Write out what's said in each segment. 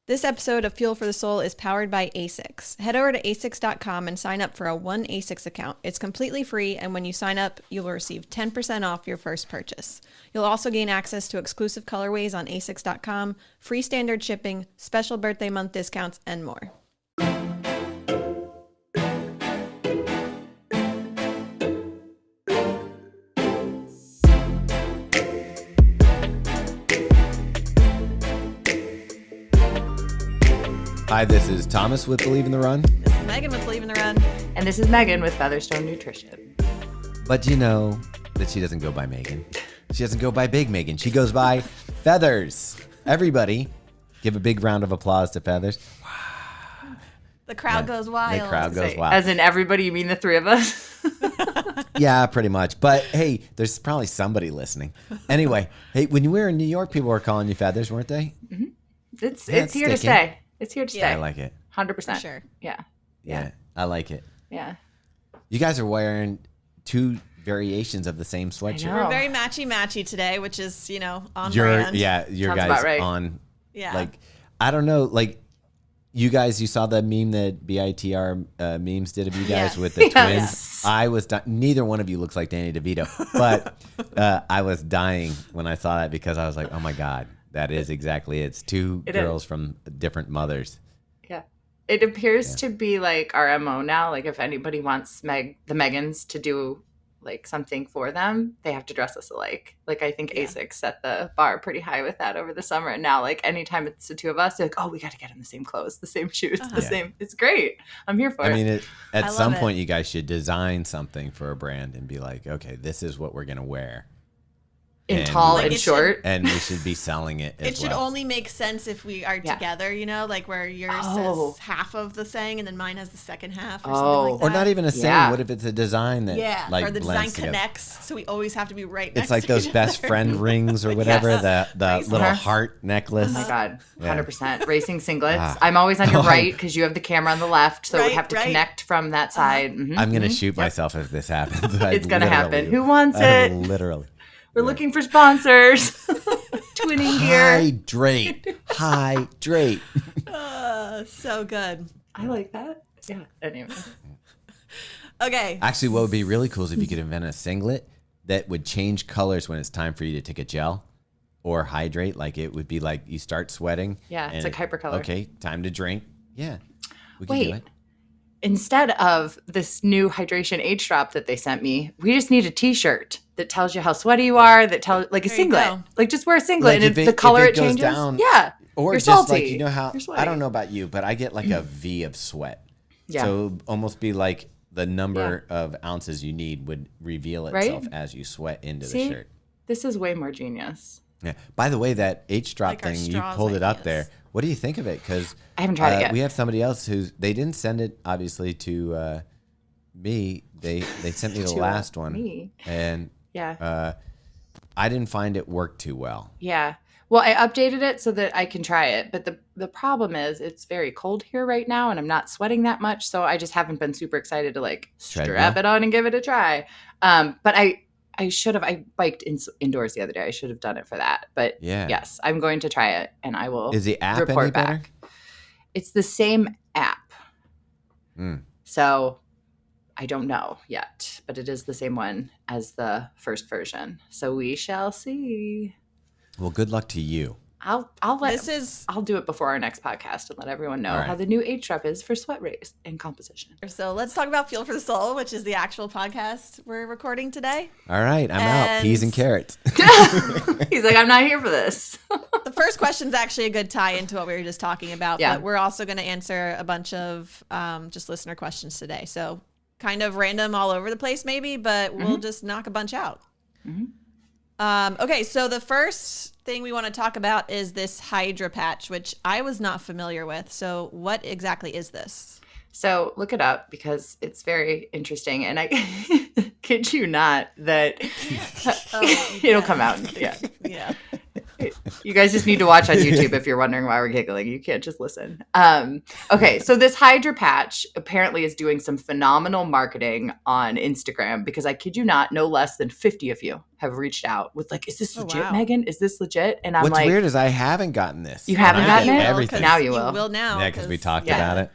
This episode of Fuel for the Soul is powered by ASICS. Head over to asics.com and sign up for a one ASICS account. It's completely free, and when you sign up, you will receive 10% off your first purchase. You'll also gain access to exclusive colorways on asics.com, free standard shipping, special birthday month discounts, and more. Hi, this is Thomas with Believe in the Run. This is Megan with Believe in the Run. And this is Megan with Featherstone Nutrition. But you know that she doesn't go by Megan. She doesn't go by Big Megan. She goes by Feathers. Everybody, give a big round of applause to Feathers. The crowd goes wild. The crowd goes wild. As in everybody, you mean the three of us? Yeah, pretty much. But hey, there's probably somebody listening. Anyway, hey, when you were in New York, people were calling you Feathers, weren't they? Mm-hmm. It's Yeah, here to stay. It's here to stay. I like it. 100%. For sure. Yeah, I like it. Yeah. You guys are wearing two variations of the same sweatshirt. know. We're very matchy on brand. Your Sounds guys about right. on. Yeah. Like, I don't know, like, you saw the meme that BITR memes did of you guys Yes. with the twins. Yes. I was neither one of you looks like Danny DeVito, but I was dying when I saw that because I was like, oh my God, that is exactly it. It's two girls from different mothers. Yeah. It appears to be like our MO now. Like if anybody wants the Megans to do like something for them, they have to dress us alike. Like I think ASICS set the bar pretty high with that over the summer. And now like anytime it's the two of us, they're like, oh, we got to get in the same clothes, the same shoes, the same. It's great. I'm here for it. I mean, at some it. point you guys should design something for a brand and be like, okay, this is what we're going to wear. In and tall like and it short. And we should be selling it as It should well. only make sense if we are together, like where yours says half of the saying and then mine has the second half or something like that. Or not even a saying. Yeah. What if it's a design that or the design blends together? connects, so we always have to be right next It's like to those each best other. friend rings or whatever, Yes. the little heart necklace. Oh my God, Yeah. 100%. Racing singlets. Ah. I'm always on your right because you have the camera on the left, so it would Right, have to right. connect from that side. Mhm. I'm going to shoot myself if this happens. It's going to happen. Who wants it? Literally. We're looking for sponsors. Twinning gear. Hydrate. So good. I like that. Yeah. Anyway. Okay. Actually, what would be really cool is if you could invent a singlet that would change colors when it's time for you to take a gel or hydrate. Like it would be like you start sweating. Yeah, it's and like hypercolor. Okay, time to drink. Yeah, we can do Wait. it. Instead of this new hydration age drop that they sent me, we just need a t-shirt that tells you how sweaty you are, that tells like a There you singlet. go. Like just wear a singlet Like and if the color it goes changes. down, yeah. Or you're just salty. like, you know how, You're sweaty. I don't know about you, but I get like a V of sweat. Yeah. So it would almost be like the number of ounces you need would reveal itself as you sweat into See? the shirt. This is way more genius. Yeah. By the way, that H drop Like our thing, you straws pulled it up ideas. there. What do you think of it? Because I haven't tried it yet. We have somebody else they didn't send it obviously to me. They sent me the To last one, me. and I didn't find it worked too well. Yeah. Well, I updated it so that I can try it. But the problem is it's very cold here right now and I'm not sweating that much. So I just haven't been super excited to like strap it on and give it a try. But I should have. I biked indoors the other day. I should have done it for that. But yes, I'm going to try it and I will Is the app report any better? back. It's the same app. So I don't know yet, but it is the same one as the first version. So we shall see. Well, good luck to you. I'll do it before our next podcast and let everyone know right. how the new age drop is for sweat race and composition. So let's talk about Fuel for the Soul, which is the actual podcast we're recording today. All right, I'm out. Peas and carrots. He's like, I'm not here for this. The first question is actually a good tie into what we were just talking about, Yeah. but we're also going to answer a bunch of just listener questions today. So kind of random all over the place maybe, but we'll just knock a bunch out. Okay, so the first thing we want to talk about is this HydraPatch, which I was not familiar with. So what exactly is this? So look it up because it's very interesting. And I kid you not that it'll come out. Yeah. Yeah. You guys just need to watch on YouTube if you're wondering why we're giggling. You can't just listen. Okay, so this HydraPatch apparently is doing some phenomenal marketing on Instagram because I kid you not, no less than 50 of you have reached out with like, is this legit, Megan? Is this legit? And I'm What's like, weird is I haven't gotten this. You haven't gotten it? Everything. Now you will. You will now. Yeah, because we talked about it.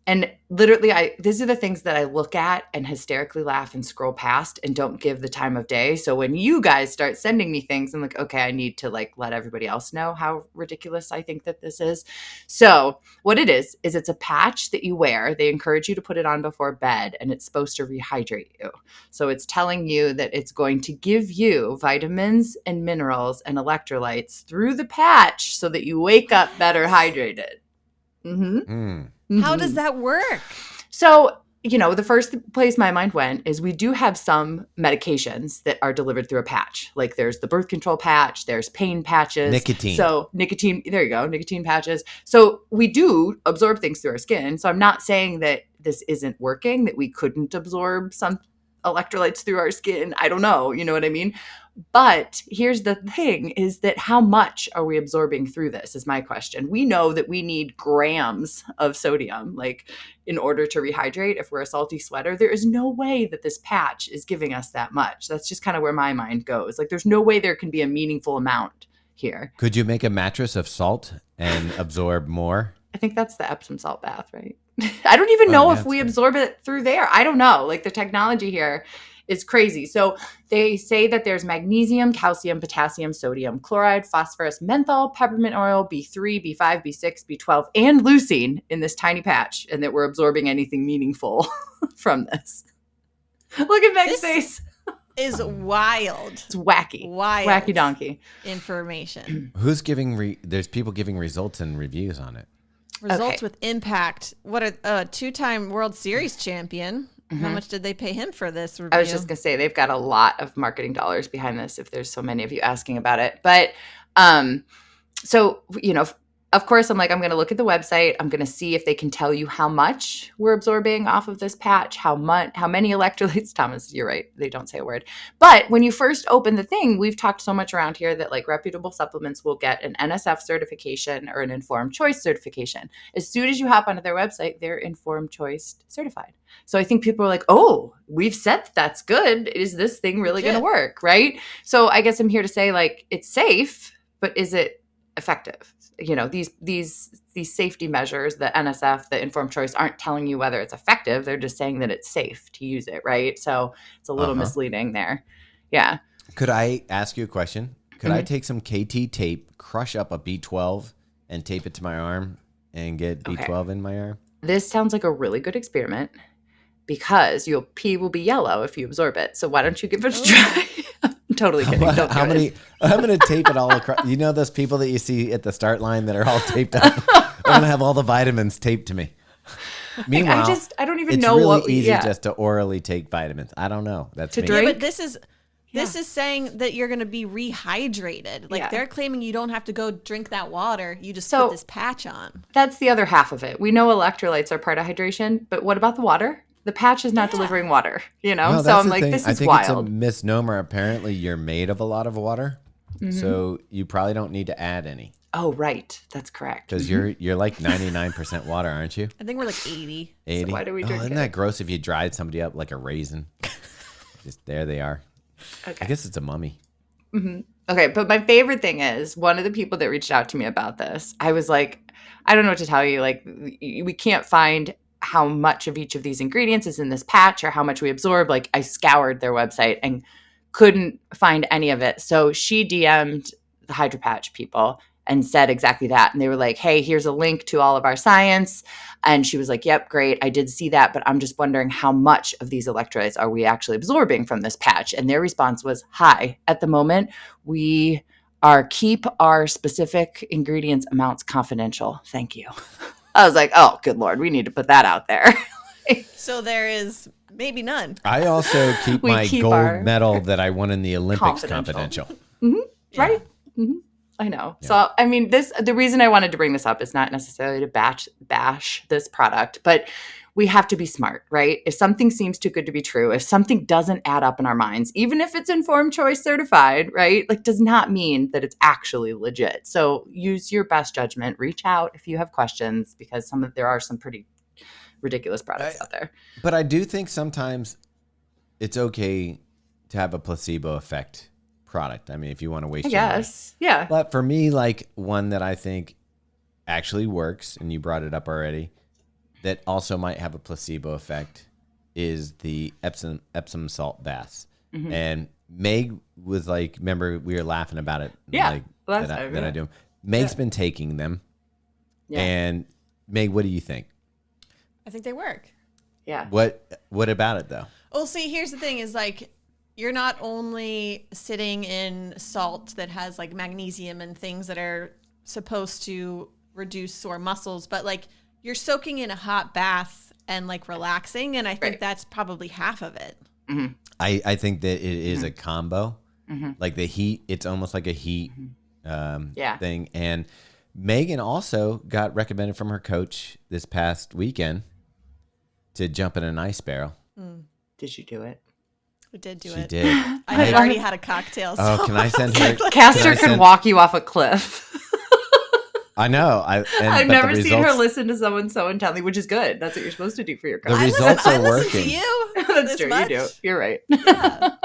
And literally, these are the things that I look at and hysterically laugh and scroll past and don't give the time of day. So when you guys start sending me things, I'm like, okay, I need to like let everybody else know how ridiculous I think that this is. So what it is it's a patch that you wear. They encourage you to put it on before bed, and it's supposed to rehydrate you. So it's telling you that it's going to give you vitamins and minerals and electrolytes through the patch so that you wake up better hydrated. How does that work? So, the first place my mind went is we do have some medications that are delivered through a patch. Like there's the birth control patch, there's pain patches. Nicotine. So nicotine, there you go, nicotine patches. So we do absorb things through our skin. So I'm not saying that this isn't working, that we couldn't absorb some electrolytes through our skin. I don't know. You know what I mean? But here's the thing is that how much are we absorbing through this is my question. We know that we need grams of sodium, like in order to rehydrate. If we're a salty sweater, there is no way that this patch is giving us that much. That's just kind of where my mind goes. Like there's no way there can be a meaningful amount here. Could you make a mattress of salt and absorb more? I think that's the Epsom salt bath, right? I don't even know if we absorb it through there. I don't know. Like the technology here is crazy. So they say that there's magnesium, calcium, potassium, sodium, chloride, phosphorus, menthol, peppermint oil, B3, B5, B6, B12, and leucine in this tiny patch, and that we're absorbing anything meaningful from this. Look at Meg's face. Is wild. It's wacky. Wild. Wacky donkey. Information. Who's giving there's people giving results and reviews on it. Results with impact. What a 2-time World Series champion. How much did they pay him for this review? I was just going to say they've got a lot of marketing dollars behind this if there's so many of you asking about it. But so, of course, I'm going to look at the website. I'm going to see if they can tell you how much we're absorbing off of this patch, how many electrolytes. Thomas, you're right. They don't say a word. But when you first open the thing, we've talked so much around here that like reputable supplements will get an NSF certification or an informed choice certification. As soon as you hop onto their website, they're informed choice certified. So I think people are like, oh, we've said that's good. Is this thing really going to work? Right. So I guess I'm here to say like it's safe, but is it effective? These safety measures, the NSF, the informed choice, aren't telling you whether it's effective. They're just saying that it's safe to use it, right? So it's a little misleading there. Yeah. Could I ask you a question? Could I take some KT tape, crush up a B12, and tape it to my arm and get B12 in my arm? This sounds like a really good experiment because your pee will be yellow if you absorb it. So why don't you give it a try? I'm totally kidding. How many? I'm going to tape it all across. You know those people that you see at the start line that are all taped up? I'm going to have all the vitamins taped to me. Meanwhile, I don't even it's know really what easy just to orally take vitamins. I don't know. That's to me. drink. Yeah, but this is saying that you're going to be rehydrated. Like they're claiming you don't have to go drink that water. You just put this patch on. That's the other half of it. We know electrolytes are part of hydration, but what about the water? The patch is not delivering water, Well, so I'm like, this is I think wild. It's a misnomer. Apparently, you're made of a lot of water, so you probably don't need to add any. Oh, right. That's correct. Because you're like 99% water, aren't you? I think we're like 80. 80. So why do we drink Isn't it? that gross if you dried somebody up like a raisin? Just there they are. Okay. I guess it's a mummy. Okay, but my favorite thing is one of the people that reached out to me about this, I was like, I don't know what to tell you. Like, we can't find how much of each of these ingredients is in this patch or how much we absorb. Like I scoured their website and couldn't find any of it. So she DM'd the HydraPatch people and said exactly that. And they were like, hey, here's a link to all of our science. And she was like, yep, great. I did see that, but I'm just wondering how much of these electrolytes are we actually absorbing from this patch? And their response was, hi, at the moment, we keep our specific ingredients amounts confidential. Thank you. I was like, oh, good Lord, we need to put that out there. So there is maybe none. I also keep my keep gold our medal that I won in the Olympics confidential. Right? I know. Yeah. So, I mean, the reason I wanted to bring this up is not necessarily to bash this product, but we have to be smart, right? If something seems too good to be true, if something doesn't add up in our minds, even if it's informed choice certified, right? Like does not mean that it's actually legit. So use your best judgment, reach out if you have questions, because there are some pretty ridiculous products out there. But I do think sometimes it's okay to have a placebo effect product. I mean, if you want to waste your money. Yeah. But for me, like one that I think actually works, and you brought it up already, that also might have a placebo effect is the Epsom salt baths. Mm-hmm. And Meg was like, remember we were laughing about it. Yeah. Like, that I do. Meg's been taking them. Yeah. And Meg, what do you think? I think they work. Yeah. What about it though? Well, see, here's the thing is like, you're not only sitting in salt that has like magnesium and things that are supposed to reduce sore muscles, but like you're soaking in a hot bath and like relaxing. And I think that's probably half of it. Mm-hmm. I think that it is a combo. Mm-hmm. Like the heat, it's almost like a heat thing. And Megan also got recommended from her coach this past weekend to jump in an ice barrel. Did you do it? We did do it. She did. I had already had a cocktail. So can I send her? Castor can walk you off a cliff. I know. I've never seen her listen to someone so intently, which is good. That's what you're supposed to do for your coach. The results are working. I listen to you. That's true. You do. You're right. Yeah.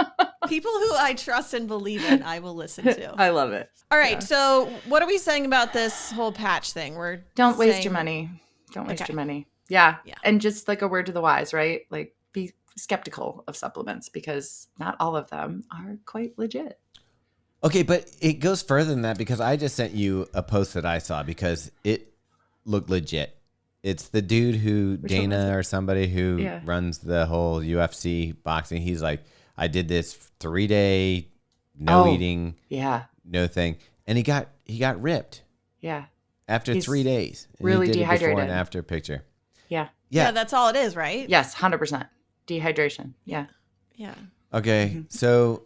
People who I trust and believe in, I will listen to. I love it. All right. So what are we saying about this whole patch thing? Don't waste your money. Don't waste your money. Yeah. And just like a word to the wise, right? Like be skeptical of supplements because not all of them are quite legit. Okay, but it goes further than that because I just sent you a post that I saw because it looked legit. It's the dude who, Dana or somebody who runs the whole UFC boxing. He's like, I did this 3-day, no eating, no thing. And he got ripped. Yeah. After 3 days. And really he did dehydrated. Before and after picture. Yeah. Yeah, that's all it is, right? Yes, 100%. Dehydration. Yeah. Yeah. Okay, so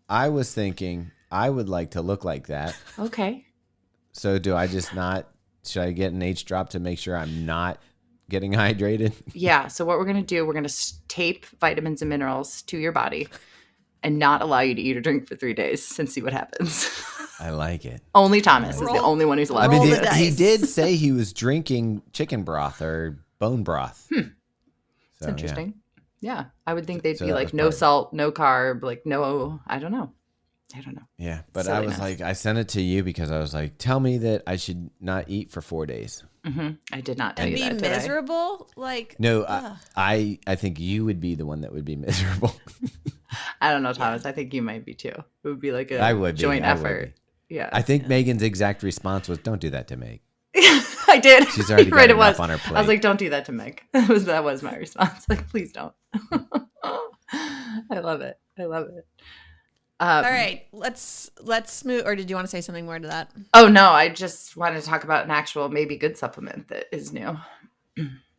I was thinking I would like to look like that. Okay. So do I just not, should I get an H drop to make sure I'm not getting hydrated? Yeah. So what we're going to do, we're going to tape vitamins and minerals to your body and not allow you to eat or drink for 3 days and see what happens. I like it. Only Thomas is the only one who's allowed. I mean, he did say he was drinking chicken broth or bone broth. So, that's interesting. Yeah. I would think they'd be like no salt, no carb, like no, I don't know. Yeah, but I was like, I sent it to you because I was like, tell me that I should not eat for 4 days. Mm-hmm. I did not tell you that. And be miserable? Like, no, I think you would be the one that would be miserable. I don't know, Thomas. I think you might be too. It would be like a joint effort. Yeah. I think Megan's exact response was, don't do that to Meg. I did. She's already got enough on her plate. I was like, don't do that to Meg. That was my response. Like, please don't. I love it. All right, let's move. Or did you want to say something more to that? Oh no, I just wanted to talk about an actual maybe good supplement that is new.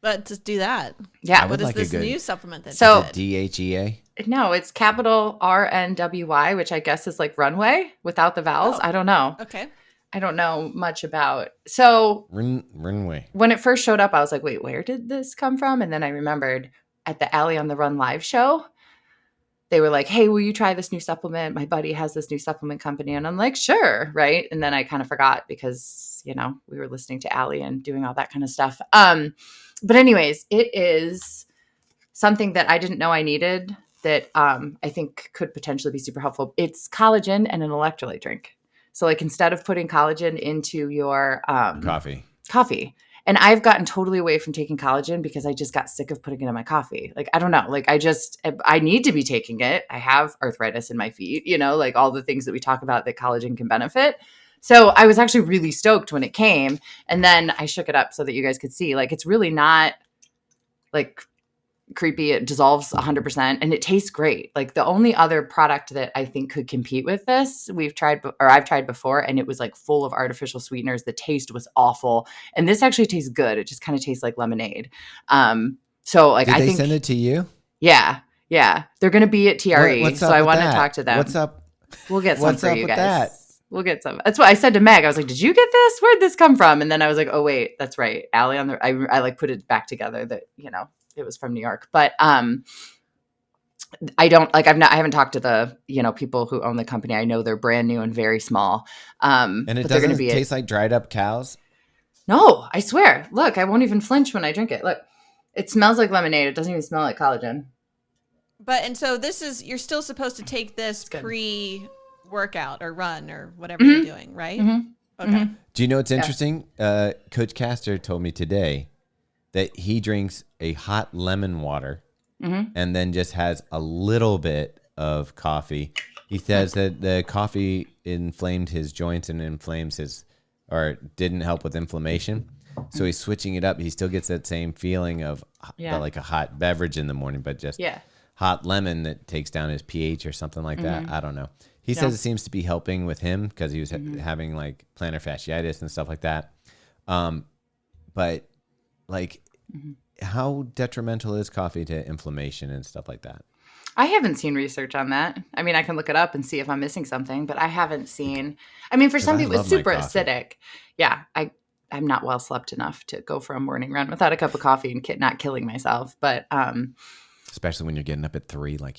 But just do that. Yeah. What is this new supplement that's DHEA? No, it's capital RNWY, which I guess is like runway without the vowels. I don't know. Okay. I don't know much about. So runway. When it first showed up, I was like, wait, where did this come from? And then I remembered at the Allie on the Run live show, they were like, hey, will you try this new supplement? My buddy has this new supplement company. And I'm like, sure. Right. And then I kind of forgot because, we were listening to Allie and doing all that kind of stuff. But anyways, it is something that I didn't know I needed that I think could potentially be super helpful. It's collagen and an electrolyte drink. So like instead of putting collagen into your coffee. And I've gotten totally away from taking collagen because I just got sick of putting it in my coffee. Like, I don't know. Like, I need to be taking it. I have arthritis in my feet, like all the things that we talk about that collagen can benefit. So I was actually really stoked when it came. And then I shook it up so that you guys could see, like, it's really not like creepy. It dissolves 100% and it tastes great. Like the only other product that I think could compete with this I've tried before, and it was like full of artificial sweeteners. The taste was awful. And this actually tastes good. It just kind of tastes like lemonade. So like, Did they send it to you? Yeah. Yeah. They're going to be at TRE. So I want to talk to them. What's up? We'll get some for you guys. That? We'll get some. That's what I said to Meg. I was like, did you get this? Where'd this come from? And then I was like, oh wait, that's right. Allie I like put it back together that, it was from New York. But I haven't talked to the, people who own the company. I know they're brand new and very small. And it doesn't taste like dried up cows? No, I swear. Look, I won't even flinch when I drink it. Look, it smells like lemonade. It doesn't even smell like collagen. And so you're still supposed to take this pre-workout or run or whatever you're doing, right? Mm-hmm. Okay. Mm-hmm. Do you know what's interesting? Coach Castor told me today that he drinks a hot lemon water and then just has a little bit of coffee. He says that the coffee inflamed his joints and or didn't help with inflammation. So he's switching it up. He still gets that same feeling of like a hot beverage in the morning, but just hot lemon that takes down his pH or something like that. I don't know. He says it seems to be helping with him because he was having like plantar fasciitis and stuff like that. But like, how detrimental is coffee to inflammation and stuff like that? I haven't seen research on that. I mean, I can look it up and see if I'm missing something, but I haven't seen. I mean, for some people, it's super acidic. Yeah, I'm not well slept enough to go for a morning run without a cup of coffee and not killing myself. But especially when you're getting up at 3, like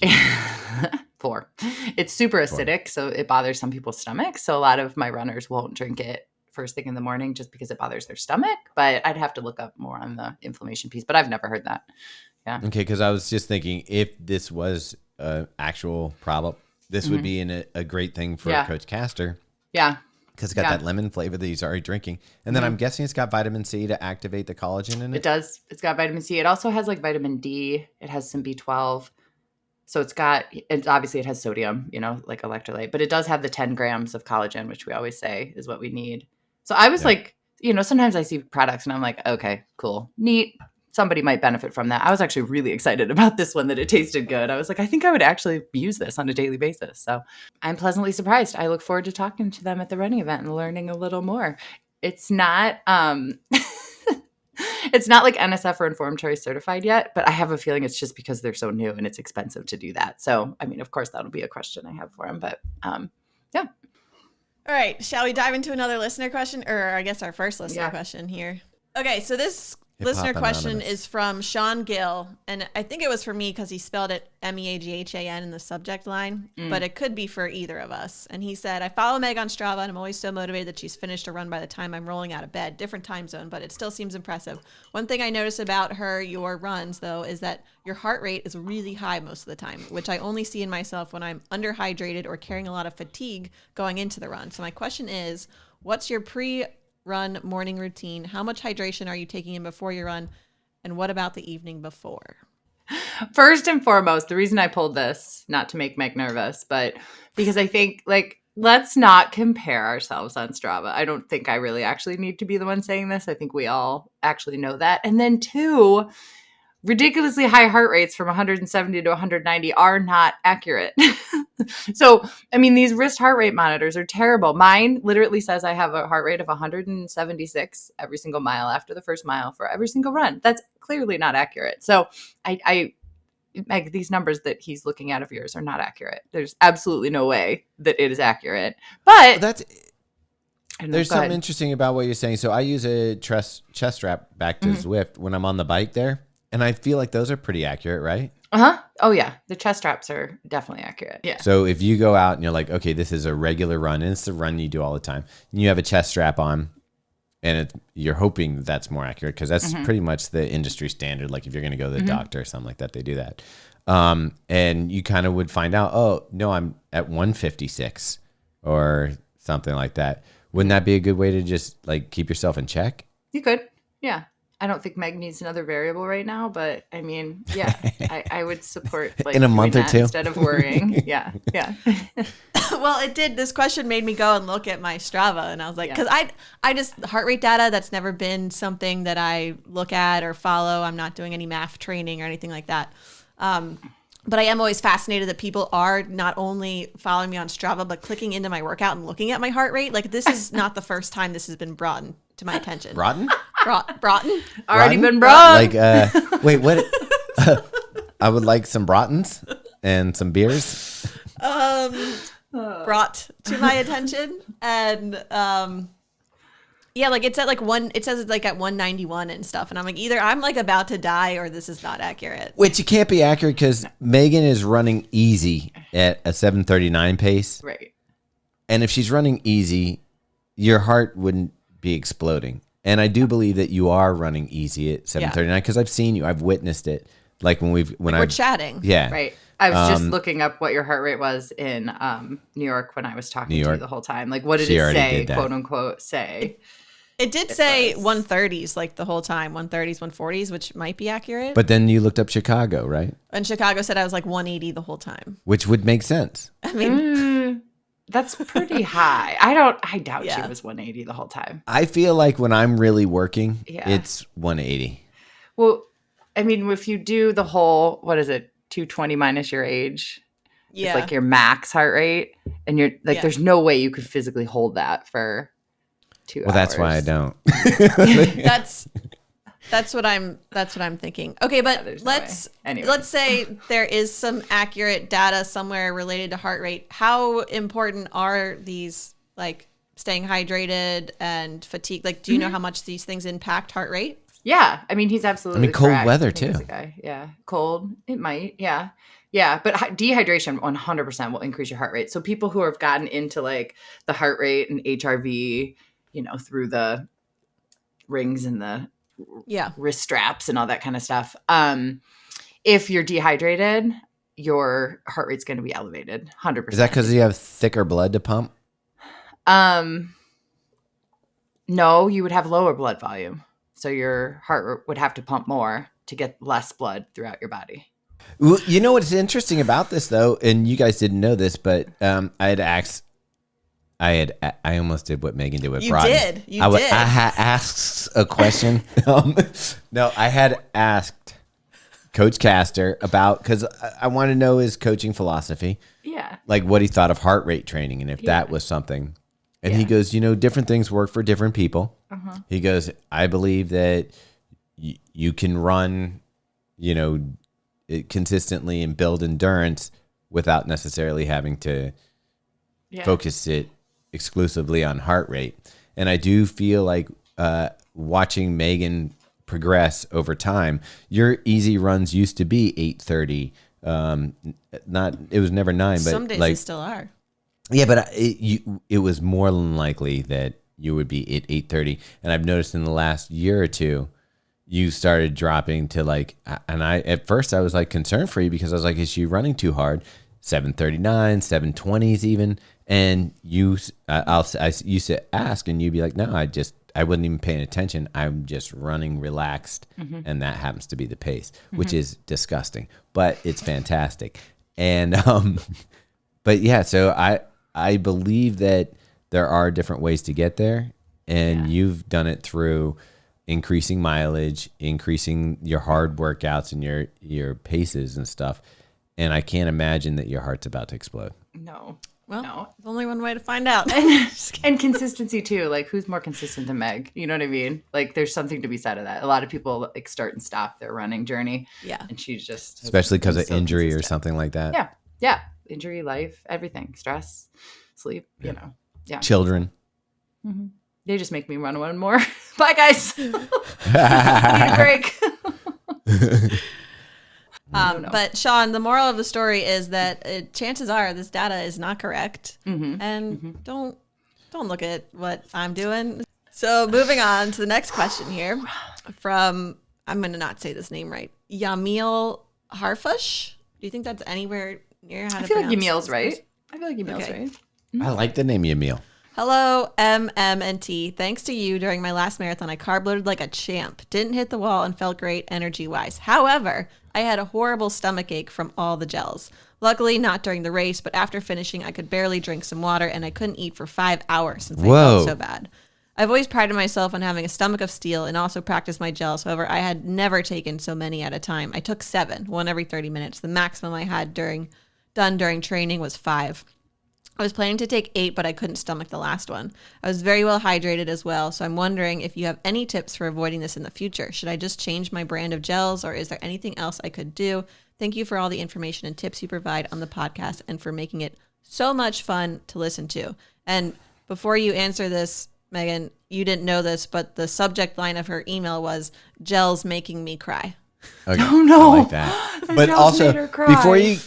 4. It's super acidic, so it bothers some people's stomachs. So a lot of my runners won't drink it first thing in the morning just because it bothers their stomach. But I'd have to look up more on the inflammation piece. But I've never heard that. Yeah. Okay, because I was just thinking if this was an actual problem, this would be a great thing for Coach Castor. Yeah. Because it's got that lemon flavor that he's already drinking. And then I'm guessing it's got vitamin C to activate the collagen in it? It does. It's got vitamin C. It also has like vitamin D. It has some B12. So obviously it has sodium, like electrolyte. But it does have the 10 grams of collagen, which we always say is what we need. So I was like, sometimes I see products and I'm like, okay, cool, neat. Somebody might benefit from that. I was actually really excited about this one, that it tasted good. I was like, I think I would actually use this on a daily basis. So I'm pleasantly surprised. I look forward to talking to them at the running event and learning a little more. It's not it's not like NSF or Informed Choice certified yet, but I have a feeling it's just because they're so new and it's expensive to do that. So, I mean, of course, that'll be a question I have for them, but yeah. All right. Shall we dive into another listener question, or I guess our first listener question here? Okay. So this listener question is from Sean Gill, and I think it was for me because he spelled it MEAGHAN in the subject line, but it could be for either of us. And he said, I follow Meg on Strava, and I'm always so motivated that she's finished a run by the time I'm rolling out of bed. Different time zone, but it still seems impressive. One thing I notice about your runs, though, is that your heart rate is really high most of the time, which I only see in myself when I'm underhydrated or carrying a lot of fatigue going into the run. So my question is, what's your pre-run morning routine? How much hydration are you taking in before your run? And what about the evening before? First and foremost, the reason I pulled this, not to make Meg nervous, but because I think, let's not compare ourselves on Strava. I don't think I really actually need to be the one saying this. I think we all actually know that. And then 2, ridiculously high heart rates from 170 to 190 are not accurate. So, I mean, these wrist heart rate monitors are terrible. Mine literally says I have a heart rate of 176 every single mile after the first mile for every single run. That's clearly not accurate. So Meg, these numbers that he's looking at of yours are not accurate. There's absolutely no way that it is accurate. But there's something interesting about what you're saying. So I use a chest strap back to Zwift when I'm on the bike there. And I feel like those are pretty accurate, right? Uh-huh. Oh, yeah. The chest straps are definitely accurate. Yeah. So if you go out and you're like, okay, this is a regular run, and it's the run you do all the time, and you have a chest strap on, and you're hoping that's more accurate because that's pretty much the industry standard. Like if you're going to go to the doctor or something like that, they do that. And you kind of would find out, oh, no, I'm at 156 or something like that. Wouldn't that be a good way to just keep yourself in check? You could. Yeah. I don't think Meg needs another variable right now, but I mean, yeah, I would support in a month or 2 instead of worrying. Yeah. Well, it did. This question made me go and look at my Strava, and I was like, because I just heart rate data, that's never been something that I look at or follow. I'm not doing any math training or anything like that. But I am always fascinated that people are not only following me on Strava, but clicking into my workout and looking at my heart rate. This is not the first time this has been brought to my attention. Broughton? Broughton? Already been brought. Wait, what? I would like some Broughtons and some beers. Brought to my attention. And Yeah, like it's at like it says it's like at 191 and stuff. And I'm like, either I'm like about to die or this is not accurate. Which it can't be accurate because Megan is running easy at a 7:39 pace. Right. And if she's running easy, your heart wouldn't be exploding. And I do believe that you are running easy at 7:39 because I've seen you. I've witnessed it. Like when we're chatting. Yeah. Right. I was just looking up what your heart rate was in New York when I was talking to you the whole time. Like, what did it say, quote unquote, say? It did say 130s like the whole time, 130s, 140s, which might be accurate. But then you looked up Chicago, right? And Chicago said I was like 180 the whole time. Which would make sense. I mean, that's pretty high. I doubt she was 180 the whole time. I feel like when I'm really working, it's 180. Well, I mean, if you do the whole, what is it, 220 minus your age, it's like your max heart rate, and you're like, there's no way you could physically hold that for 2 hours. Well, that's why I don't. That's what I'm thinking. Okay, but let's say there is some accurate data somewhere related to heart rate. How important are these, like staying hydrated and fatigue? Like, do you know how much these things impact heart rate? Yeah, I mean, he's absolutely cold correct. weather too. Yeah, cold. It might. Yeah. But dehydration 100% will increase your heart rate. So people who have gotten into like the heart rate and HRV, through the rings and the wrist straps and all that kind of stuff. If you're dehydrated, your heart rate's going to be elevated 100%. Is that because you have thicker blood to pump? No, you would have lower blood volume. So your heart would have to pump more to get less blood throughout your body. Well, you know what's interesting about this though, and you guys didn't know this, but I almost did what Megan did with Brodden. You did. I had asked a question. No, I had asked Coach Castor about, because I want to know his coaching philosophy. Yeah. Like what he thought of heart rate training and if that was something. And he goes, different things work for different people. Uh-huh. He goes, I believe that you can run, consistently and build endurance without necessarily having to focus it exclusively on heart rate. And I do feel like watching Megan progress over time, your easy runs used to be 8:30. It was never 9, but some days they still are. Yeah, but it was more than likely that you would be at 8:30. And I've noticed in the last year or two, you started dropping to like, and at first I was like concerned for you because I was like, is she running too hard? 7:39, 7:20s even. And you used to ask and you'd be like, no, I wasn't even paying attention. I'm just running relaxed. Mm-hmm. And that happens to be the pace, which is disgusting, but it's fantastic. And, but yeah, so I believe that there are different ways to get there, and you've done it through increasing mileage, increasing your hard workouts and your paces and stuff. And I can't imagine that your heart's about to explode. No. Well, there's only one way to find out. And consistency too. Like, who's more consistent than Meg? You know what I mean? Like, there's something to be said of that. A lot of people like start and stop their running journey. Yeah. And she's just, especially because of injury consistent. Or something like that. Yeah. Yeah. Injury, life, everything, stress, sleep, Yeah. Children. Mm-hmm. They just make me run one more. Bye, guys. Need a break. But Sean, the moral of the story is that chances are this data is not correct, and don't look at what I'm doing. So moving on to the next question here from, I'm going to not say this name right, Yamil Harfush. Do you think that's anywhere near how to pronounce? I feel like Yamil's right. Mm-hmm. I like the name Yamil. Hello, MMNT. Thanks to you, during my last marathon, I carb loaded like a champ. Didn't hit the wall and felt great energy-wise. However, I had a horrible stomach ache from all the gels. Luckily, not during the race, but after finishing, I could barely drink some water, and I couldn't eat for 5 hours since I felt so bad. I've always prided myself on having a stomach of steel and also practiced my gels. However, I had never taken so many at a time. I took 7, one every 30 minutes. The maximum I had done during training was 5. I was planning to take 8, but I couldn't stomach the last one. I was very well hydrated as well, so I'm wondering if you have any tips for avoiding this in the future. Should I just change my brand of gels, or is there anything else I could do? Thank you for all the information and tips you provide on the podcast and for making it so much fun to listen to. And before you answer this, Megan, you didn't know this, but the subject line of her email was "Gel's making me cry." Okay. Oh no, I like that. But also, before you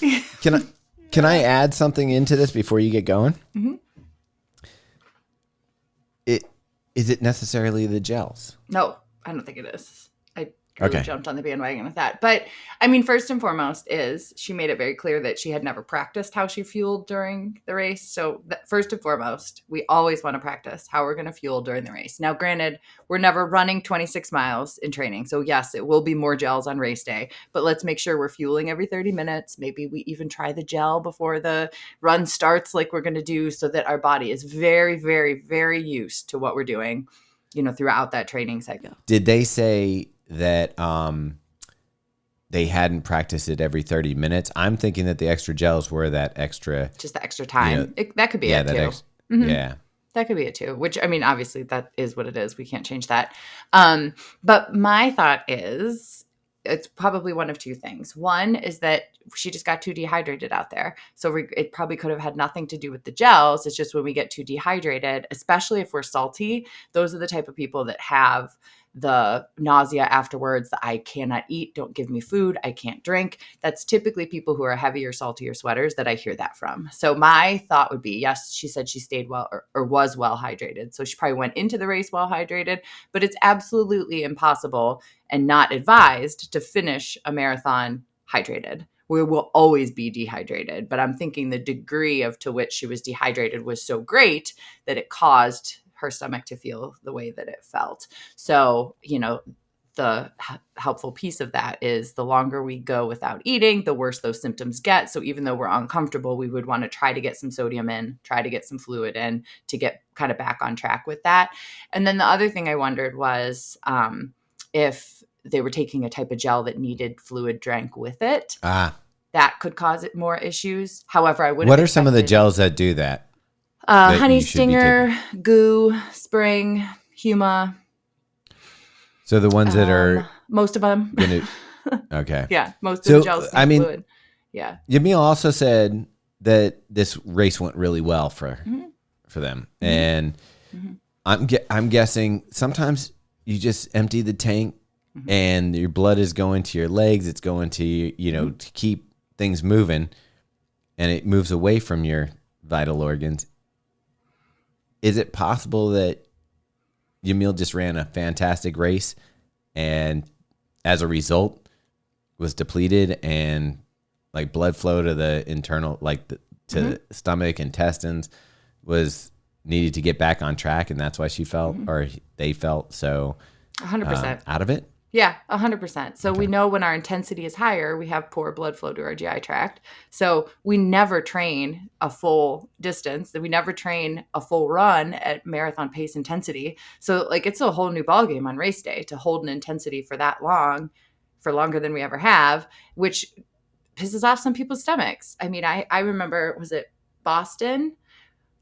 can I add something into this before you get going? Mm-hmm. Is it necessarily the gels? No, I don't think it is. I really jumped on the bandwagon with that. But I mean, first and foremost is she made it very clear that she had never practiced how she fueled during the race. So first and foremost, we always want to practice how we're going to fuel during the race. Now, granted, we're never running 26 miles in training. So yes, it will be more gels on race day, but let's make sure we're fueling every 30 minutes. Maybe we even try the gel before the run starts like we're going to do, so that our body is very, very, very used to what we're doing, throughout that training cycle. Did they say that they hadn't practiced it every 30 minutes? I'm thinking that the extra gels were that extra. Just the extra time. That could be it too. Yeah. That could be it too, which, I mean, obviously that is what it is. We can't change that. But my thought is it's probably one of two things. One is that she just got too dehydrated out there. So it probably could have had nothing to do with the gels. It's just when we get too dehydrated, especially if we're salty, those are the type of people that have the nausea afterwards, the I cannot eat, don't give me food, I can't drink. That's typically people who are heavier, saltier sweaters that I hear that from. So my thought would be, yes, she said she stayed well or was well hydrated. So she probably went into the race well hydrated, but it's absolutely impossible and not advised to finish a marathon hydrated. We will always be dehydrated, but I'm thinking the degree to which she was dehydrated was so great that it caused her stomach to feel the way that it felt. So, the helpful piece of that is the longer we go without eating, the worse those symptoms get. So even though we're uncomfortable, we would want to try to get some sodium in, try to get some fluid in to get kind of back on track with that. And then the other thing I wondered was if they were taking a type of gel that needed fluid drank with it, that could cause it more issues. However, I would. What are some of the gels that do that? Honey Stinger, Goo, Spring, Huma. So the ones that are most of them. Okay. Yeah, most of the gels. Fluid. Yeah. Yamil also said that this race went really well for them, and I'm guessing sometimes you just empty the tank, and your blood is going to your legs. It's going to to keep things moving, and it moves away from your vital organs. Is it possible that Yamil just ran a fantastic race and as a result was depleted and like blood flow to the internal, to the stomach, intestines was needed to get back on track, and that's why she felt or they felt so 100% out of it? Yeah, 100%. So we know when our intensity is higher, we have poor blood flow to our GI tract. So we never train a full distance. We never train a full run at marathon pace intensity. So it's a whole new ballgame on race day to hold an intensity for that long, for longer than we ever have, which pisses off some people's stomachs. I mean, I remember, was it Boston?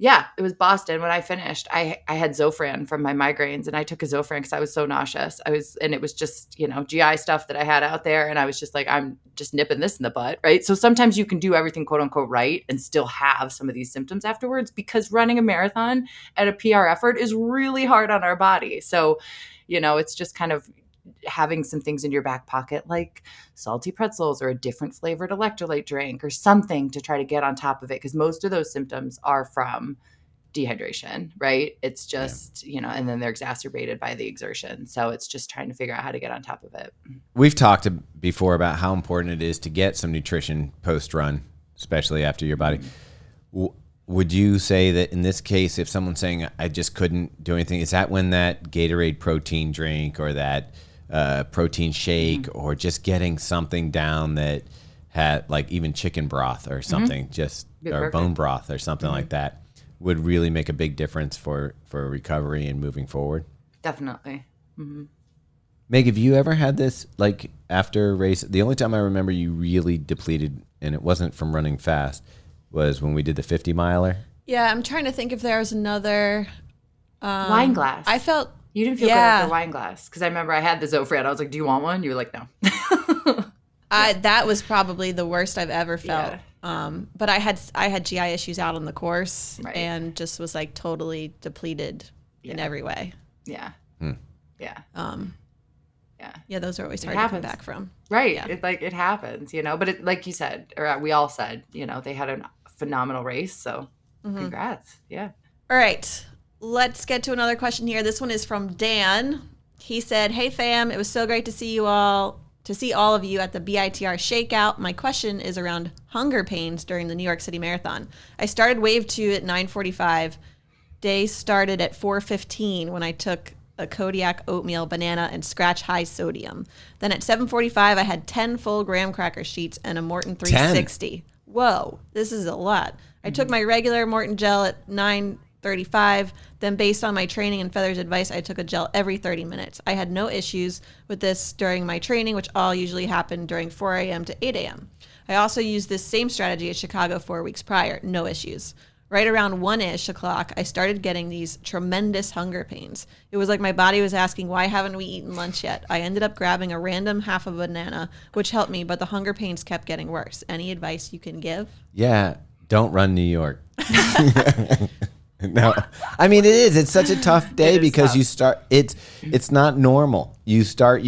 Yeah, it was Boston. When I finished, I had Zofran from my migraines, and I took a Zofran because I was so nauseous. And it was just, GI stuff that I had out there. And I was just like, I'm just nipping this in the butt, right? So sometimes you can do everything quote unquote right and still have some of these symptoms afterwards, because running a marathon at a PR effort is really hard on our body. So, it's just kind of having some things in your back pocket like salty pretzels or a different flavored electrolyte drink or something to try to get on top of it, because most of those symptoms are from dehydration, right? It's just, and then they're exacerbated by the exertion. So it's just trying to figure out how to get on top of it. We've talked before about how important it is to get some nutrition post-run, especially after your body. Would you say that in this case, if someone's saying, I just couldn't do anything, is that when that Gatorade protein drink or that protein shake or just getting something down that had even chicken broth or something, or bone broth or something like that would really make a big difference for recovery and moving forward? Definitely. Meg, have you ever had this after a race? The only time I remember you really depleted, and it wasn't from running fast, was when we did the 50 miler. Yeah, I'm trying to think if there was another wine glass. I felt you didn't feel good after wine glass, because I remember I had the Zofran. I was like, "Do you want one?" You were like, "No." That was probably the worst I've ever felt. Yeah. But I had GI issues out on the course, and just was totally depleted in every way. Yeah. Yeah. Yeah, those are always hard to come back from. Right. Yeah. It happens, but it, like you said, or we all said, they had a phenomenal race. So congrats. Yeah. All right. Let's get to another question here. This one is from Dan. He said, "Hey fam, it was so great to see all of you at the BITR shakeout. My question is around hunger pains during the New York City Marathon. I started wave 2 at 9:45. Day started at 4:15 when I took a Kodiak oatmeal, banana, and scratch high sodium. Then at 7:45, I had 10 full graham cracker sheets and a Morton 360. 10. Whoa, this is a lot. I took my regular Morton gel at 9:35. Then based on my training and Feather's advice, I took a gel every 30 minutes. I had no issues with this during my training, which all usually happened during 4 a.m. to 8 a.m. I also used this same strategy at Chicago 4 weeks prior. No issues. Right around 1-ish o'clock, I started getting these tremendous hunger pains. It was like my body was asking, why haven't we eaten lunch yet? I ended up grabbing a random half a banana, which helped me, but the hunger pains kept getting worse. Any advice you can give? Yeah, don't run New York. No, I mean, it is. It's such a tough day because you start, it's not normal. You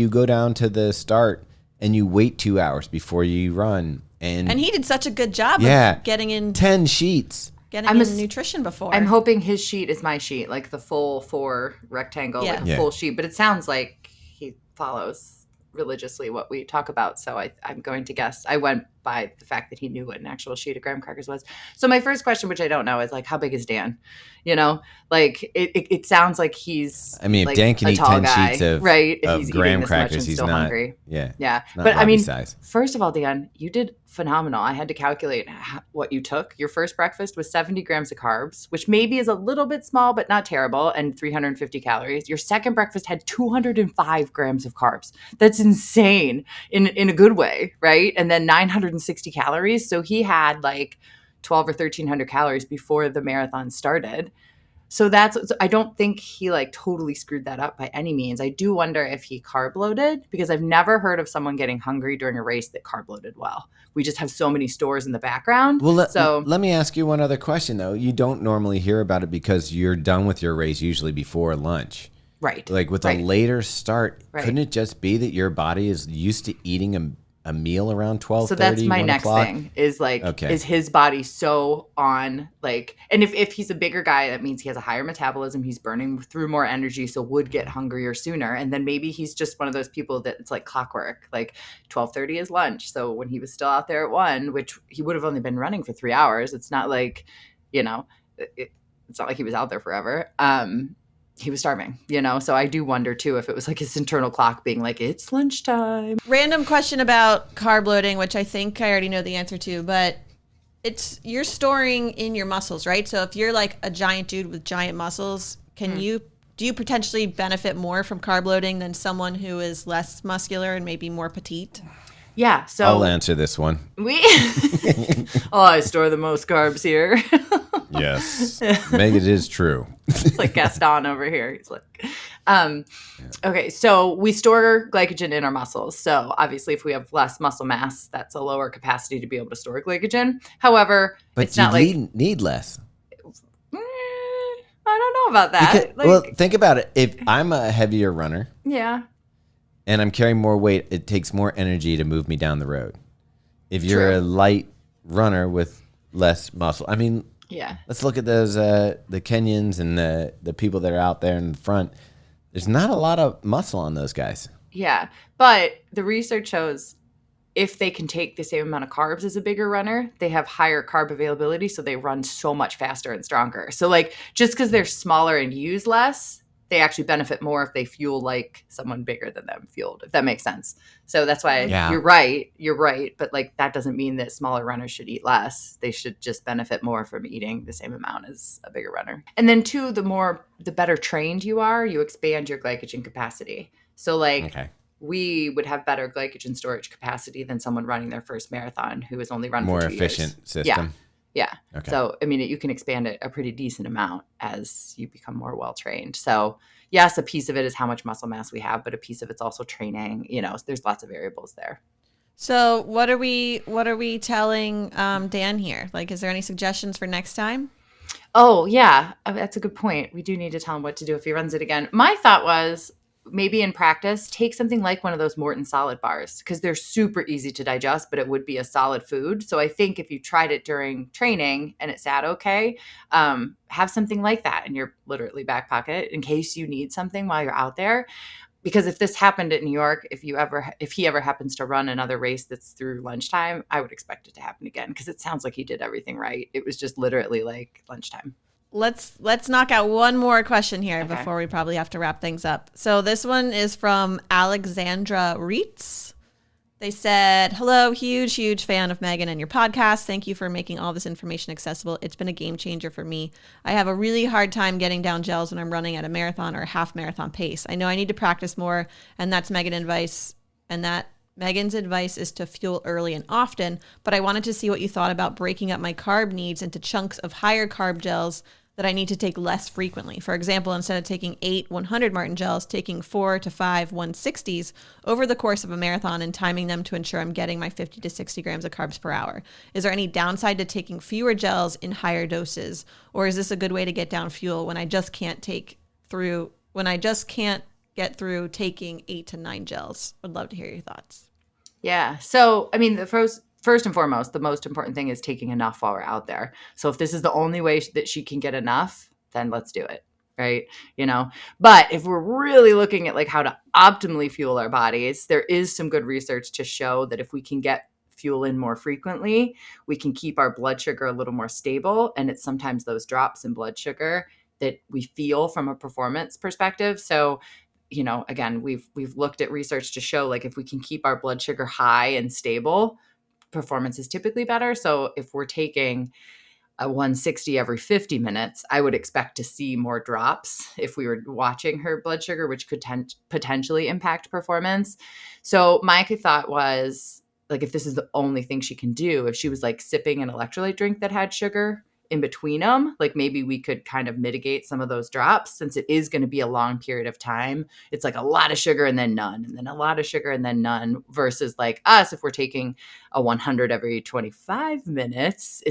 go down to the start and you wait 2 hours before you run. And he did such a good job of getting in 10 sheets. Getting in nutrition before. I'm hoping his sheet is my sheet, like the full 4 rectangle, like a full sheet. But it sounds like he follows religiously what we talk about. So I'm going to guess. I went by the fact that he knew what an actual sheet of graham crackers was. So my first question, which I don't know, is like, how big is Dan? Like it sounds like he's. I mean, if like Dan can eat 10 sheets of graham crackers, he's not hungry. Yeah. Yeah. Not but I mean, size. First of all, Dan, you did phenomenal. I had to calculate what you took. Your first breakfast was 70 grams of carbs, which maybe is a little bit small, but not terrible, and 350 calories. Your second breakfast had 205 grams of carbs. That's insane in a good way, right? And then 960 calories. So he had like 12 or 1,300 calories before the marathon started. So I don't think he like totally screwed that up by any means. I do wonder if he carb loaded, because I've never heard of someone getting hungry during a race that carb loaded well. We just have so many stores in the background. Well, let me ask you one other question though. You don't normally hear about it because you're done with your race usually before lunch. Right. Like with a later start, couldn't it just be that your body is used to eating a meal around 12:30? So that's my next o'clock? thing is like, is his body so on like, and if he's a bigger guy, that means he has a higher metabolism. He's burning through more energy, so would get hungrier sooner. And then maybe he's just one of those people that it's like clockwork, like 12:30 is lunch. So when he was still out there at 1, which he would have only been running for 3 hours, it's not like, it's not like he was out there forever. He was starving, So I do wonder too if it was like his internal clock being like, it's lunchtime. Random question about carb loading, which I think I already know the answer to, but you're storing in your muscles, right? So if you're like a giant dude with giant muscles, do you potentially benefit more from carb loading than someone who is less muscular and maybe more petite? Yeah, so I'll answer this one. I store the most carbs here. Yes, Meg, it is true. It's like Gaston over here. He's like, okay, so we store glycogen in our muscles. So obviously, if we have less muscle mass, that's a lower capacity to be able to store glycogen. However, it's not like need less. I don't know about that. Well, think about it. If I'm a heavier runner, and I'm carrying more weight, it takes more energy to move me down the road. If you're a light runner with less muscle, I mean, let's look at those the Kenyans and the people that are out there in the front. There's not a lot of muscle on those guys. Yeah, but the research shows if they can take the same amount of carbs as a bigger runner, they have higher carb availability, so they run so much faster and stronger. So like just because they're smaller and use less, they actually benefit more if they fuel like someone bigger than them fueled, if that makes sense. So that's why you're right. But like, that doesn't mean that smaller runners should eat less. They should just benefit more from eating the same amount as a bigger runner. And then 2, the better trained you are, you expand your glycogen capacity. So like we would have better glycogen storage capacity than someone running their first marathon who has only run more for 2 efficient years. system. Yeah. Okay. So, I mean, you can expand it a pretty decent amount as you become more well-trained. So, yes, a piece of it is how much muscle mass we have, but a piece of it's also training. There's lots of variables there. So what are we telling Dan here? Like, is there any suggestions for next time? Oh, yeah. That's a good point. We do need to tell him what to do if he runs it again. My thought was maybe in practice, take something like one of those Morton solid bars because they're super easy to digest, but it would be a solid food. So I think if you tried it during training and it sat okay, have something like that in your literally back pocket in case you need something while you're out there. Because if this happened at New York, if he ever happens to run another race that's through lunchtime, I would expect it to happen again because it sounds like he did everything right. It was just literally like lunchtime. Let's knock out one more question here before we probably have to wrap things up. So this one is from Alexandra Reitz. They said, hello, huge fan of Megan and your podcast. Thank you for making all this information accessible. It's been a game changer for me. I have a really hard time getting down gels when I'm running at a marathon or a half marathon pace. I know I need to practice more, and that's Megan's advice. Megan's advice is to fuel early and often, but I wanted to see what you thought about breaking up my carb needs into chunks of higher carb gels that I need to take less frequently. For example, instead of taking 8 100 Martin gels, taking 4 to 5 160s over the course of a marathon and timing them to ensure I'm getting my 50 to 60 grams of carbs per hour. Is there any downside to taking fewer gels in higher doses? Or is this a good way to get down fuel when I just can't get through taking 8 to 9 gels? Would love to hear your thoughts. Yeah. So, I mean, First and foremost, the most important thing is taking enough while we're out there. So if this is the only way that she can get enough, then let's do it. Right. But if we're really looking at like how to optimally fuel our bodies, there is some good research to show that if we can get fuel in more frequently, we can keep our blood sugar a little more stable. And it's sometimes those drops in blood sugar that we feel from a performance perspective. So again, we've looked at research to show like if we can keep our blood sugar high and stable, performance is typically better. So if we're taking a 160 every 50 minutes, I would expect to see more drops if we were watching her blood sugar, which could potentially impact performance. So my thought was like, if this is the only thing she can do, if she was like sipping an electrolyte drink that had sugar in between them, like maybe we could kind of mitigate some of those drops since it is going to be a long period of time. It's like a lot of sugar and then none, and then a lot of sugar and then none versus like us, if we're taking a 100 every 25 minutes,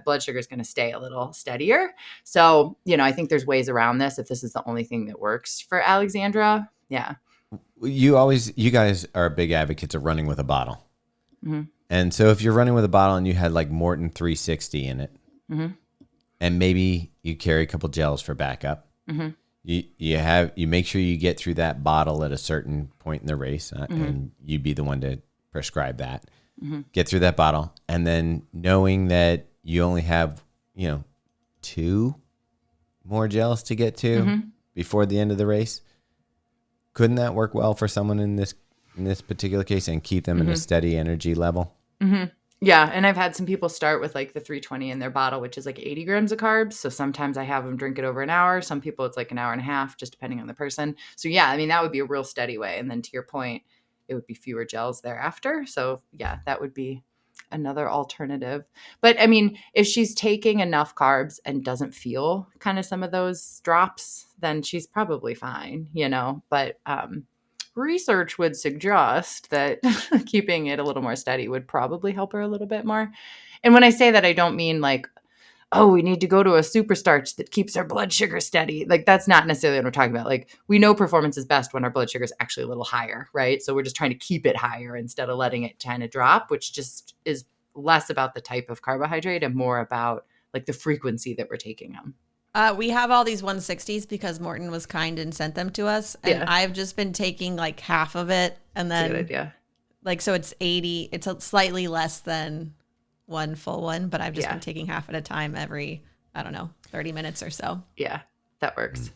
blood sugar is going to stay a little steadier. So, I think there's ways around this if this is the only thing that works for Alexandra. Yeah. You guys are big advocates of running with a bottle. Mm-hmm. And so if you're running with a bottle and you had like Morton 360 in it, mm-hmm. and maybe you carry a couple gels for backup. Mm-hmm. You make sure you get through that bottle at a certain point in the race, mm-hmm. and you'd be the one to prescribe that. Mm-hmm. Get through that bottle, and then knowing that you only have 2 more gels to get to mm-hmm. before the end of the race. Couldn't that work well for someone in this particular case and keep them mm-hmm. in a steady energy level? Mm-hmm. Yeah. And I've had some people start with like the 320 in their bottle, which is like 80 grams of carbs. So sometimes I have them drink it over an hour. Some people it's like an hour and a half, just depending on the person. So yeah, I mean, that would be a real steady way. And then to your point, it would be fewer gels thereafter. So yeah, that would be another alternative. But I mean, if she's taking enough carbs and doesn't feel kind of some of those drops, then she's probably fine, but, research would suggest that keeping it a little more steady would probably help her a little bit more. And when I say that, I don't mean like, oh, we need to go to a super starch that keeps our blood sugar steady. Like that's not necessarily what we're talking about. Like we know performance is best when our blood sugar is actually a little higher, right? So we're just trying to keep it higher instead of letting it kind of drop, which just is less about the type of carbohydrate and more about like the frequency that we're taking them. We have all these 160s because Morton was kind and sent them to us. And I've just been taking like half of it. And then, that's a good idea. Like, so it's 80. It's slightly less than one full one, but I've just been taking half at a time every, 30 minutes or so. Yeah, that works.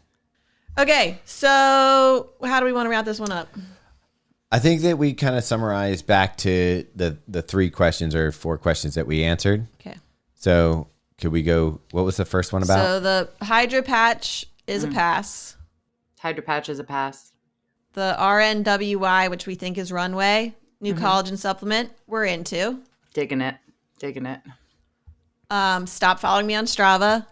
Okay. So how do we want to wrap this one up? I think that we kind of summarize back to the 3 questions or 4 questions that we answered. Okay. So could we go, what was the first one about? So the HydraPatch is a pass. HydraPatch is a pass. The RNWY, which we think is runway, new collagen supplement, we're into. Digging it. Stop following me on Strava.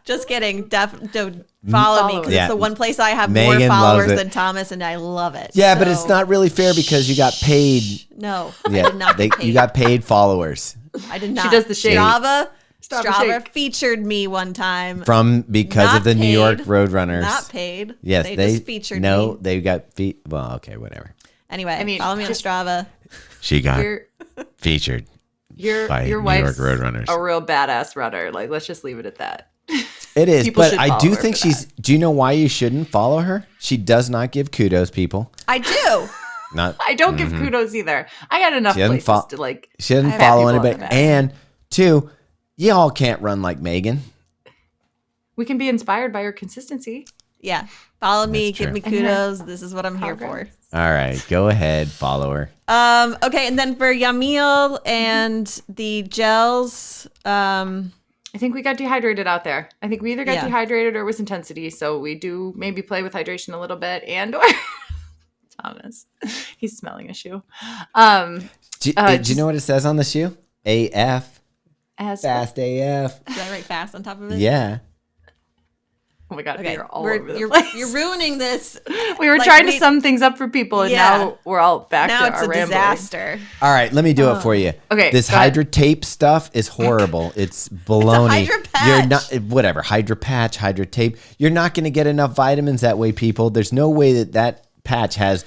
Just kidding. Don't follow me because it's the one place I have Megan more followers than Thomas, and I love it. Yeah, but it's not really fair because you got paid. No, I did not get paid. You got paid followers. I did not. She does the shade. Strava Strava featured me one time. Because of the New York Roadrunners. Not paid. Yes, they just featured me. No, they got well, okay, whatever. Anyway, follow me on Strava. She got featured. Your wife's New York Roadrunners. A real badass runner. Like, let's just leave it at that. It is, but I do think she's. Do you know why you shouldn't follow her? She does not give kudos, people. I do. I don't give kudos either. I got enough places to like. She doesn't follow anybody. And two, y'all can't run like Megan. We can be inspired by her consistency. Yeah, follow me, give me kudos. This is what I'm here for. All right, go ahead, follow her. Okay, and then for Yamil and the gels, I think we got dehydrated out there. I think we either got dehydrated or it was intensity. So we do maybe play with hydration a little bit or Thomas, he's smelling a shoe. Do you know what it says on the shoe? AF. Fast AF. Did I write fast on top of it? Yeah. Oh my God, okay. You're all over the place. You're ruining this. We were trying to sum things up for people, and now we're all back to our rambling. Now it's a disaster. All right, let me do it for you. Okay, this HydraTape stuff is horrible. It's baloney. It's a HydraPatch. You're not whatever HydraPatch, HydraTape. You're not going to get enough vitamins that way, people. There's no way that patch has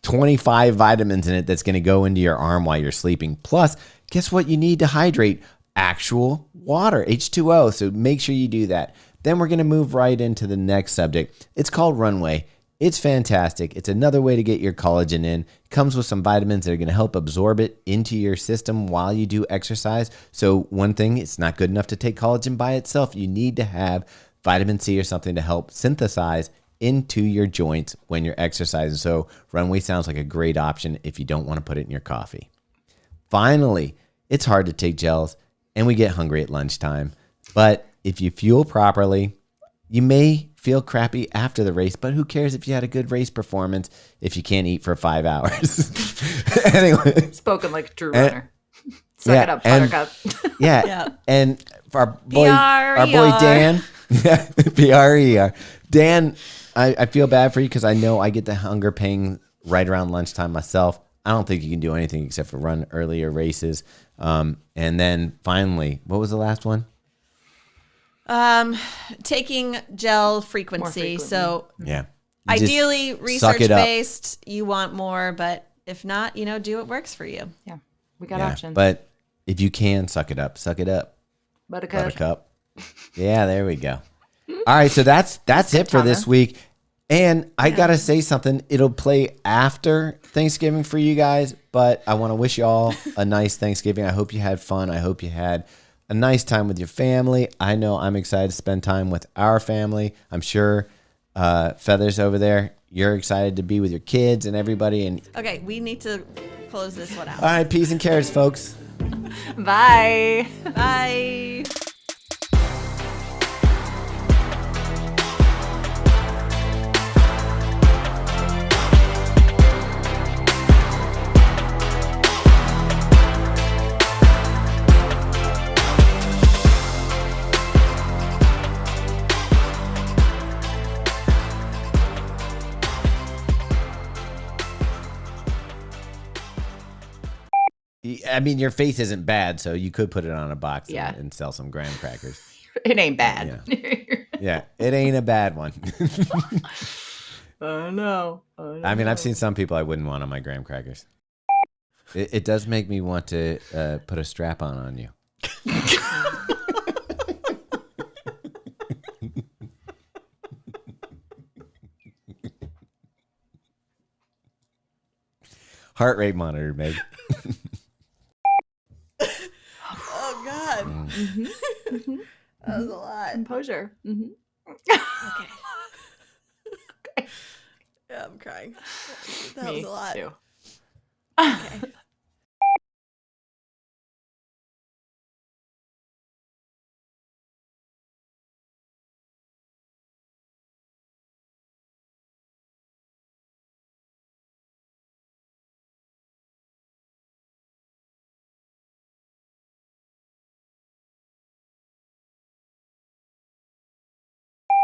25 vitamins in it that's going to go into your arm while you're sleeping. Plus, guess what? You need to hydrate actual water, H2O. So make sure you do that. Then we're going to move right into the next subject. It's called Runway. It's fantastic. It's another way to get your collagen in. It comes with some vitamins that are going to help absorb it into your system while you do exercise. So one thing, it's not good enough to take collagen by itself. You need to have vitamin C or something to help synthesize into your joints when you're exercising. So Runway sounds like a great option if you don't want to put it in your coffee. Finally, it's hard to take gels and we get hungry at lunchtime. But if you fuel properly, you may feel crappy after the race, but who cares if you had a good race performance if you can't eat for 5 hours? Anyway. Spoken like a true runner. Suck it up, Buttercup. Yeah. And our boy Dan, P-R-E-R. Dan, I feel bad for you because I know I get the hunger pang right around lunchtime myself. I don't think you can do anything except for run earlier races. And then finally, what was the last one? Taking gel frequency. So yeah, ideally research based, you want more, but if not, do what works for you. Yeah. We got options. But if you can suck it up. Buttercup. Yeah, there we go. All right. So that's it for this week. And I got to say something. It'll play after Thanksgiving for you guys, but I want to wish you all a nice Thanksgiving. I hope you had fun. I hope you had a nice time with your family. I know I'm excited to spend time with our family. I'm sure Feathers over there, you're excited to be with your kids and everybody. And okay, we need to close this one out. All right, peas and carrots, folks. Bye. Bye. I mean, your face isn't bad, so you could put it on a box and sell some graham crackers. It ain't bad. Yeah, it ain't a bad one. Oh, no. I mean, I've seen some people I wouldn't want on my graham crackers. It does make me want to put a strap on you. Heart rate monitor, Meg. Oh, God. Mm-hmm. Mm-hmm. That was a lot. Composure. Mm-hmm. Okay. Yeah, I'm crying. That Me was a lot. Too. Okay.